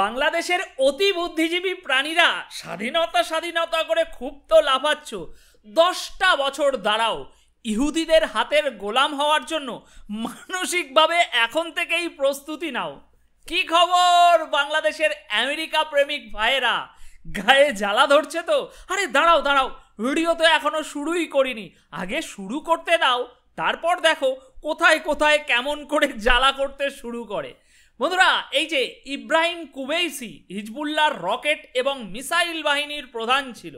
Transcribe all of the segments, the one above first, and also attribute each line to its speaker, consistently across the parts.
Speaker 1: বাংলাদেশের অতি বুদ্ধিজীবী প্রাণীরা স্বাধীনতা স্বাধীনতা করে খুব তো লাফাচ্ছ, 10টা বছর দাঁড়াও। ইহুদিদের হাতের গোলাম হওয়ার জন্য মানসিকভাবে এখন থেকেই প্রস্তুতি নাও। কি খবর বাংলাদেশের আমেরিকা প্রেমিক ভাইয়েরা? গায়ে জ্বালা ধরছে তো? আরে দাঁড়াও দাঁড়াও, ভিডিও তো এখনো শুরুই করিনি, আগে শুরু করতে দাও, তারপর দেখো কোথায় কোথায় কেমন করে জ্বালা করতে শুরু করে। বন্ধুরা, এই যে ইব্রাহিম কুবেইসি হিজবুল্লাহর রকেট এবং মিসাইল বাহিনীর প্রধান ছিল।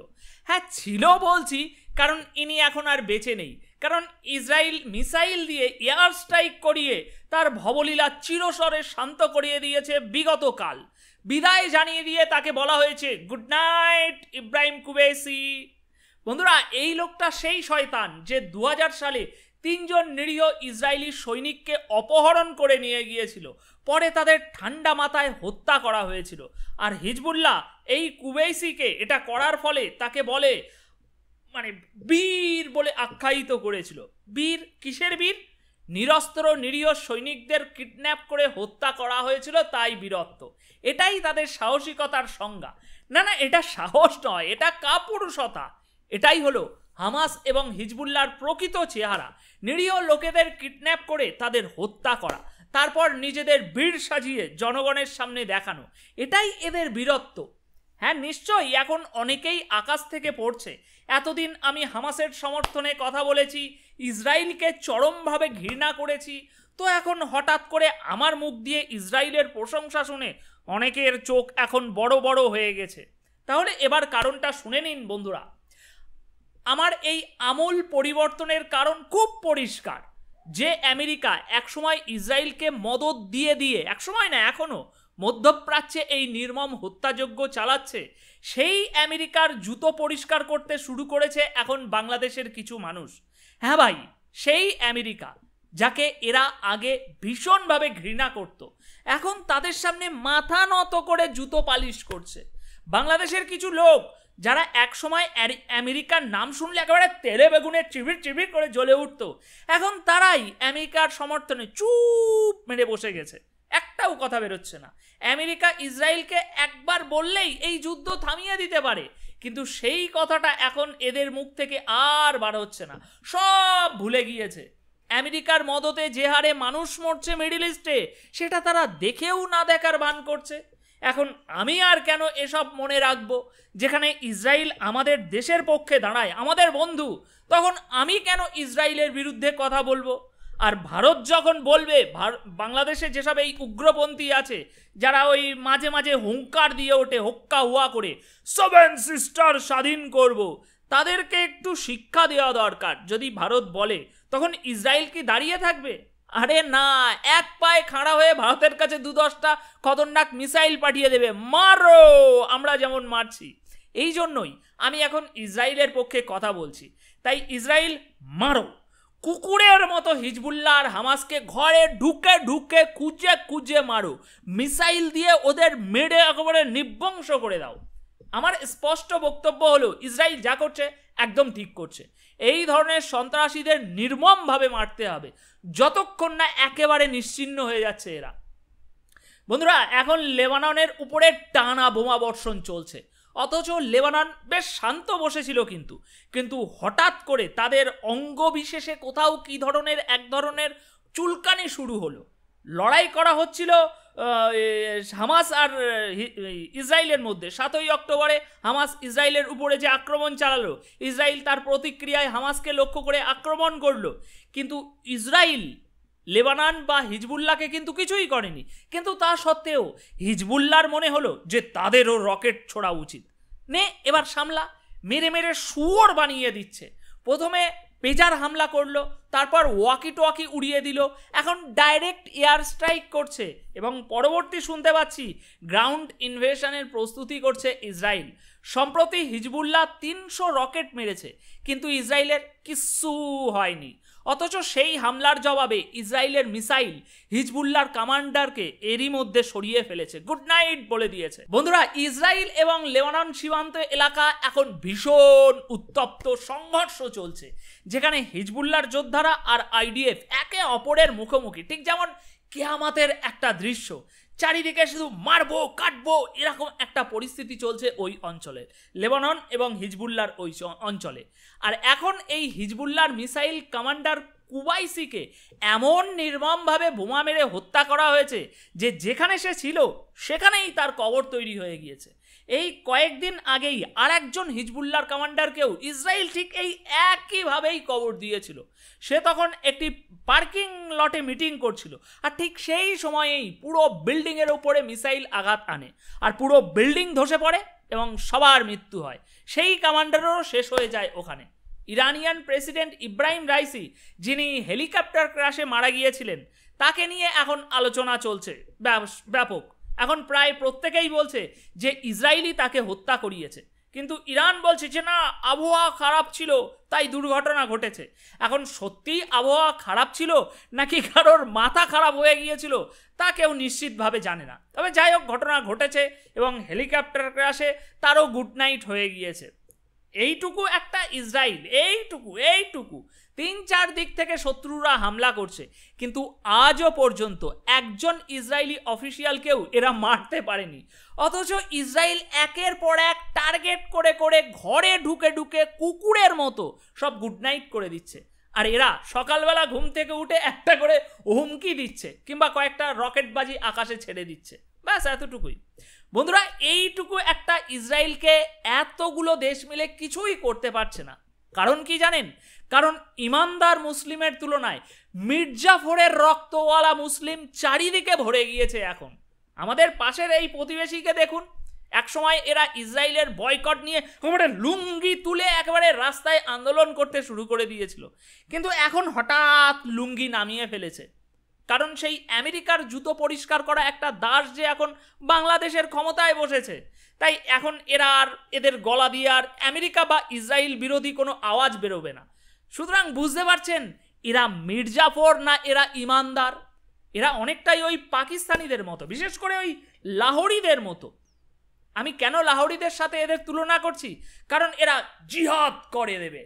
Speaker 1: হ্যাঁ ছিল বলছি কারণ ইনি এখন আর বেঁচে নেই, কারণ ইসরায়েল মিসাইল দিয়ে এয়ার স্ট্রাইক করিয়ে তার ভবলীলা চিরসরে শান্ত করিয়ে দিয়েছে বিগতকাল। বিদায় জানিয়ে দিয়ে তাকে বলা হয়েছে গুড নাইট ইব্রাহিম কুবেইসি। বন্ধুরা, এই লোকটা সেই শয়তান যে 2000 সালে 3 জন নিরীহ ইসরায়েলি সৈনিককে অপহরণ করে নিয়ে গিয়েছিল, পরে তাদের ঠান্ডা মাথায় হত্যা করা হয়েছিল। আর হিজবুল্লাহ এই কুবেইসিকে এটা করার ফলে তাকে বলে বীর বলে আখ্যায়িত করেছিল। বীর কিসের বীর? নিরস্ত্র নিরীহ সৈনিকদের কিডন্যাপ করে হত্যা করা হয়েছিল, তাই বীরত্ব। এটাই তাদের সাহসিকতার সংজ্ঞা। না না, এটা সাহস নয়, এটা কাপুরুষতা। এটাই হলো হামাস এবং হিজবুল্লাহর প্রকৃত চেহারা। নিরীহ লোকেদের কিডন্যাপ করে তাদের হত্যা করা, তারপর নিজেদের বীর সাজিয়ে জনগণের সামনে দেখানো, এটাই এদের বীরত্ব। হ্যাঁ নিশ্চয়ই এখন অনেকেই আকাশ থেকে পড়ছে। এতদিন আমি হামাসের সমর্থনে কথা বলেছি, ইসরায়েলকে চরমভাবে ঘৃণা করেছি, তো এখন হঠাৎ করে আমার মুখ দিয়ে ইসরায়েলের প্রশংসা শুনে অনেকের চোখ এখন বড় বড় হয়ে গেছে। তাহলে এবার কারণটা শুনে নিন বন্ধুরা। আমার এই আমূল পরিবর্তনের কারণ খুব পরিষ্কার। যে আমেরিকা একসময় ইসরায়েলকে মদদ দিয়ে দিয়ে, একসময় না এখনো, মধ্যপ্রাচ্যে এই নির্মম হত্যাযজ্ঞ চালাচ্ছে, সেই আমেরিকার জুতো পরিষ্কার করতে শুরু করেছে এখন বাংলাদেশের কিছু মানুষ। হ্যাঁ ভাই, সেই আমেরিকা যাকে এরা আগে ভীষণভাবে ঘৃণা করত, এখন তাদের সামনে মাথা নত করে জুতো পালিশ করছে। বাংলাদেশের কিছু লোক যারা একসময় আমেরিকার নাম শুনলে একেবারে তেলে বেগুনে চিবির চিবির করে জ্বলে উঠত, এখন তারাই আমেরিকার সমর্থনে চুপ মেরে বসে গেছে, একটাও কথা বেরোচ্ছে না। আমেরিকা ইসরায়েলকে একবার বললেই এই যুদ্ধ থামিয়ে দিতে পারে, কিন্তু সেই কথাটা এখন এদের মুখ থেকে আর বার হচ্ছে না, সব ভুলে গিয়েছে। আমেরিকার মদতে যে হারে মানুষ মরছে মিডল ইস্টে, সেটা তারা দেখেও না দেখার ভান করছে। এখন আমি আর কেন এসব মনে রাখবো? যেখানে ইসরায়েল আমাদের দেশের পক্ষে দাঁড়ায়, আমাদের বন্ধু, তখন আমি কেন ইসরায়েলের বিরুদ্ধে কথা বলবো? আর ভারত যখন বলবে, বাংলাদেশে যেসব এই উগ্রপন্থী আছে যারা ওই মাঝে মাঝে হুঙ্কার দিয়ে ওঠে হক্কা হুয়া করে 7 সিস্টার স্বাধীন করব, তাদেরকে একটু শিক্ষা দেওয়া দরকার। যদি ভারত বলে, তখন ইসরায়েল কি দাঁড়িয়ে থাকবে? আরে না, এক পায়ে খাড়া হয়ে ভারতের কাছে 2-10টা খতরনাক মিসাইল পাঠিয়ে দেবে, মারো, আমরা যেমন মারছি। এই জন্যই আমি এখন ইসরায়েলের পক্ষে কথা বলছি। তাই ইসরায়েল মারো, কুকুরের মতো হিজবুল্লাহ আর হামাসকে ঘরে ঢুকে ঢুকে খুঁজে খুঁজে মারো, মিসাইল দিয়ে ওদের মেরে একেবারে নিবংশ করে দাও। আমার স্পষ্ট বক্তব্য হলো, ইসরায়েল যা করছে একদম ঠিক করছে। এই ধরনের সন্ত্রাসীদের নির্মমভাবে মারতে হবে, যতক্ষণ না একেবারে নিশ্চিহ্ন হয়ে যাচ্ছে এরা। বন্ধুরা, এখন লেবাননের উপরে টানা বোমা বর্ষণ চলছে, অথচ লেবানন বেশ শান্ত বসেছিল, কিন্তু হঠাৎ করে তাদের অঙ্গ বিশেষে কোথাও কি ধরনের এক ধরনের চুলকানি শুরু হলো। লড়াই করা হচ্ছিল হামাস আর ইসরায়েলের মধ্যে। 7ই অক্টোবরে হামাস ইসরায়েলের উপরে যে আক্রমণ চালালো, ইসরায়েল তার প্রতিক্রিয়ায় হামাসকে লক্ষ্য করে আক্রমণ করলো, কিন্তু ইসরায়েল লেবানন বা হিজবুল্লাহকে কিন্তু কিছুই করেনি। কিন্তু তা সত্ত্বেও হিজবুল্লাহর মনে হলো যে তাদেরও রকেট ছোড়া উচিত। নে এবার সামলা, মেরে মেরে শুয়োর বানিয়ে দিচ্ছে। প্রথমে পেজার হামলা করলো, তারপর ওয়াকি টোয়াকি উড়িয়ে দিল, এখন ডাইরেক্ট এয়ার স্ট্রাইক করছে, এবং পরবর্তী শুনতে পাচ্ছি গ্রাউন্ড ইনভেশনের প্রস্তুতি করছে ইসরায়েল। সম্প্রতি হিজবুল্লাহ 300 রকেট মেরেছে, কিন্তু ইসরায়েলের কিচ্ছু হয়নি। অথচ সেই হামলার জবাবে ইসরায়েলের মিসাইল হিজবুল্লাহর কমান্ডারকে এরই মধ্যে সরিয়ে ফেলেছে, গুড নাইট বলে দিয়েছে। বন্ধুরা, ইসরায়েল এবং লেবানন সীমান্ত এলাকা এখন ভীষণ উত্তপ্ত সংঘর্ষ চলছে, যেখানে হিজবুল্লাহর যোদ্ধারা আর আইডিএফ একে অপরের মুখোমুখি, ঠিক যেমন কিয়ামতের একটা দৃশ্য। চারিদিকে শুধু মারবো কাটবো এরকম একটা পরিস্থিতি চলছে ওই অঞ্চলে, লেবানন এবং হিজবুল্লাহর ওই অঞ্চলে। আর এখন এই হিজবুল্লাহর মিসাইল কমান্ডার কুবাইসিকে এমন নির্মমভাবে বোমা মেরে হত্যা করা হয়েছে যে যেখানে সে ছিল সেখানেই তার কবর তৈরি হয়ে গিয়েছে। এই কয়েকদিন আগেই আর একজন হিজবুল্লাহর কমান্ডারকেও ইসরায়েল ঠিক এই একইভাবেই কবর দিয়েছিল। সে তখন একটি পার্কিং লটে মিটিং করছিল, আর ঠিক সেই সময়েই পুরো বিল্ডিংয়ের ওপরে মিসাইল আঘাত আনে, আর পুরো বিল্ডিং ধসে পড়ে এবং সবার মৃত্যু হয়। সেই কমান্ডারও শেষ হয়ে যায় ওখানে। ইরানিয়ান প্রেসিডেন্ট ইব্রাহিম রাইসি, যিনি হেলিকপ্টার ক্র্যাশে মারা গিয়েছিলেন, তাকে নিয়ে এখন আলোচনা চলছে ব্যাপক। এখন প্রায় প্রত্যেকেই বলছে যে ইসরায়েলই তাকে হত্যা করিয়েছে, কিন্তু ইরান বলছে যে না, আবহাওয়া খারাপ ছিল তাই দুর্ঘটনা ঘটেছে। এখন সত্যিই আবহাওয়া খারাপ ছিল নাকি কারোর মাথা খারাপ হয়ে গিয়েছিল তা কেউ নিশ্চিতভাবে জানে না। তবে যাই হোক, ঘটনা ঘটেছে এবং হেলিকপ্টার ক্র্যাশে তারও গুড নাইট হয়ে গিয়েছে। এইটুকু একটা ইসরায়েল, এইটুকু 3-4 দিক থেকে শত্রুরা হামলা করছে, কিন্তু আজও পর্যন্ত একজন ইসরায়েলি অফিসিয়ালকেও এরা মারতে পারেনি। অথচ ইসরায়েল একের পর এক টার্গেট করে করে ঘরে ঢুকে ঢুকে কুকুরের মতো সব গুড নাইট করে দিচ্ছে। আর এরা সকালবেলা ঘুম থেকে উঠে একটা করে হুমকি দিচ্ছে কিংবা কয়েকটা রকেটবাজি আকাশে ছেড়ে দিচ্ছে, ব্যাস এতটুকুই। বন্ধুরা, এইটুকু একটা ইসরায়েলকে এতগুলো দেশ মিলে কিছুই করতে পারছে না। কারণ কি জানেন? কারণ ইমানদার মুসলিমের তুলনায় মির্জাফরের রক্তওয়ালা মুসলিম চারিদিকে ভরে গিয়েছে এখন। আমাদের পাশের এই প্রতিবেশীকে দেখুন, একসময় এরা ইসরায়েলের বয়কট নিয়ে লুঙ্গি তুলে একেবারে রাস্তায় আন্দোলন করতে শুরু করে দিয়েছিল, কিন্তু এখন হঠাৎ লুঙ্গি নামিয়ে ফেলেছে। কারণ সেই আমেরিকার জুতো পরিষ্কার করা একটা দাস যে এখন বাংলাদেশের ক্ষমতায় বসেছে, তাই এখন এরা আর এদের গলা দিয়ে আর আমেরিকা বা ইসরায়েল বিরোধী কোনো আওয়াজ বেরোবে না। সুতরাং বুঝতে পারছেন, এরা মির্জাফর না, এরা ইমানদার। এরা অনেকটাই ওই পাকিস্তানিদের মতো, বিশেষ করে ওই লাহোরিদের মতো। আমি কেন লাহোরিদের সাথে এদের তুলনা করছি? কারণ এরা জিহাদ করে দেবে,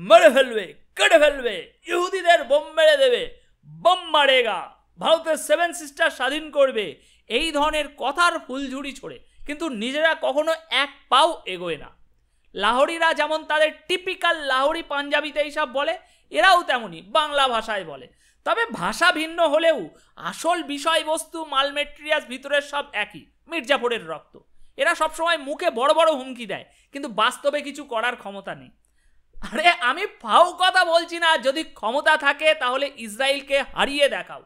Speaker 1: মেরে ফেলবে, কেটে ফেলবে, ইহুদিদের বোম মেরে দেবে, বোম মারেগা, ভারতের 7 সিস্টার স্বাধীন করবে, এই ধরনের কথার ফুলঝুরি ছোড়ে, কিন্তু নিজেরা কখনো এক পাও এগোয় না। লাহোরিরা যেমন তাদের টিপিক্যাল লাহোরি পাঞ্জাবিতে এইসব বলে, এরাও তেমনই বাংলা ভাষায় বলে। তবে ভাষা ভিন্ন হলেও আসল বিষয়বস্তু মাল মেটেরিয়ালস ভিতরের সব একই, মির্জাফরের রক্ত। এরা সবসময় মুখে বড় বড় হুমকি দেয়, কিন্তু বাস্তবে কিছু করার ক্ষমতা নেই। আরে আমি ফাও কথা বলছি না, যদি ক্ষমতা থাকে তাহলে ইসরায়েলকে হারিয়ে দেখাও।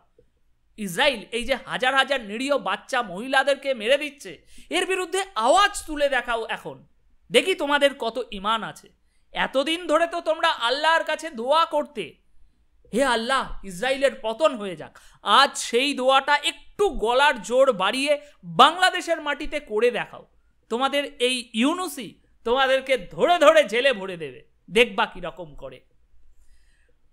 Speaker 1: ইসরায়েল এই যে হাজার হাজার নিরীহ বাচ্চা মহিলাদেরকে মেরে দিচ্ছে, এর বিরুদ্ধে আওয়াজ তুলে দেখাও এখন, দেখি তোমাদের কত ঈমান আছে। এতদিন ধরে তো তোমরা আল্লাহর কাছে দোয়া করতে, হে আল্লাহ ইসরায়েলের পতন হয়ে যাক। আজ সেই দোয়াটা একটু গলার জোর বাড়িয়ে বাংলাদেশের মাটিতে করে দেখাও। তোমাদের এই ইউনুসি তোমাদেরকে ধরে ধরে জেলে ভরে দেবে, দেখবা কিরকম করে।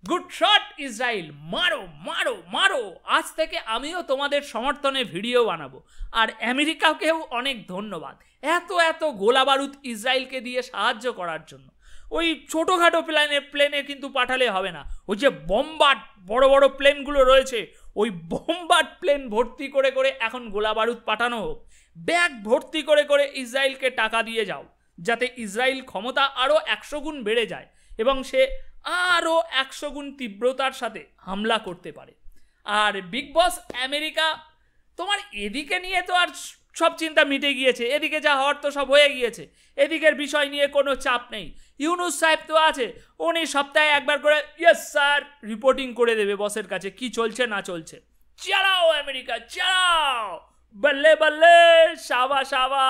Speaker 1: গুড শট ইসরায়েল, মারো মারো মারো। আজ থেকে আমিও তোমাদের সমর্থনে ভিডিও বানাবো। আর আমেরিকাকেও অনেক ধন্যবাদ এত এত গোলা বারুদ ইসরায়েলকে দিয়ে সাহায্য করার জন্য। ওই ছোটোখাটো প্লেনে কিন্তু পাঠালে হবে না, ওই যে বোম্বার্ড বড় বড় প্লেনগুলো রয়েছে, ওই বোম্বার্ড প্লেন ভর্তি করে করে এখন গোলা বারুদ পাঠানো হোক। ব্যাগ ভর্তি করে করে ইসরায়েলকে টাকা দিয়ে যাও, যাতে ইসরায়েল ক্ষমতা আরও 100 গুণ বেড়ে যায় এবং সে আরও 100 গুণ তীব্রতার সাথে হামলা করতে পারে। আর বিগ বস আমেরিকা, তোমার এদিকে নিয়ে তো আর সব চিন্তা মিটে গিয়েছে, এদিকে যা হওয়ার তো সব হয়ে গিয়েছে, এদিকের বিষয় নিয়ে কোনো চাপ নেই। ইউনুস সাহেব তো আছে, উনি সপ্তাহে একবার করে ইয়েস স্যার রিপোর্টিং করে দেবে বসের কাছে কি চলছে না চলছে। চালাও আমেরিকা চালাও, বল্লে বল্লে, শাবা শাবা।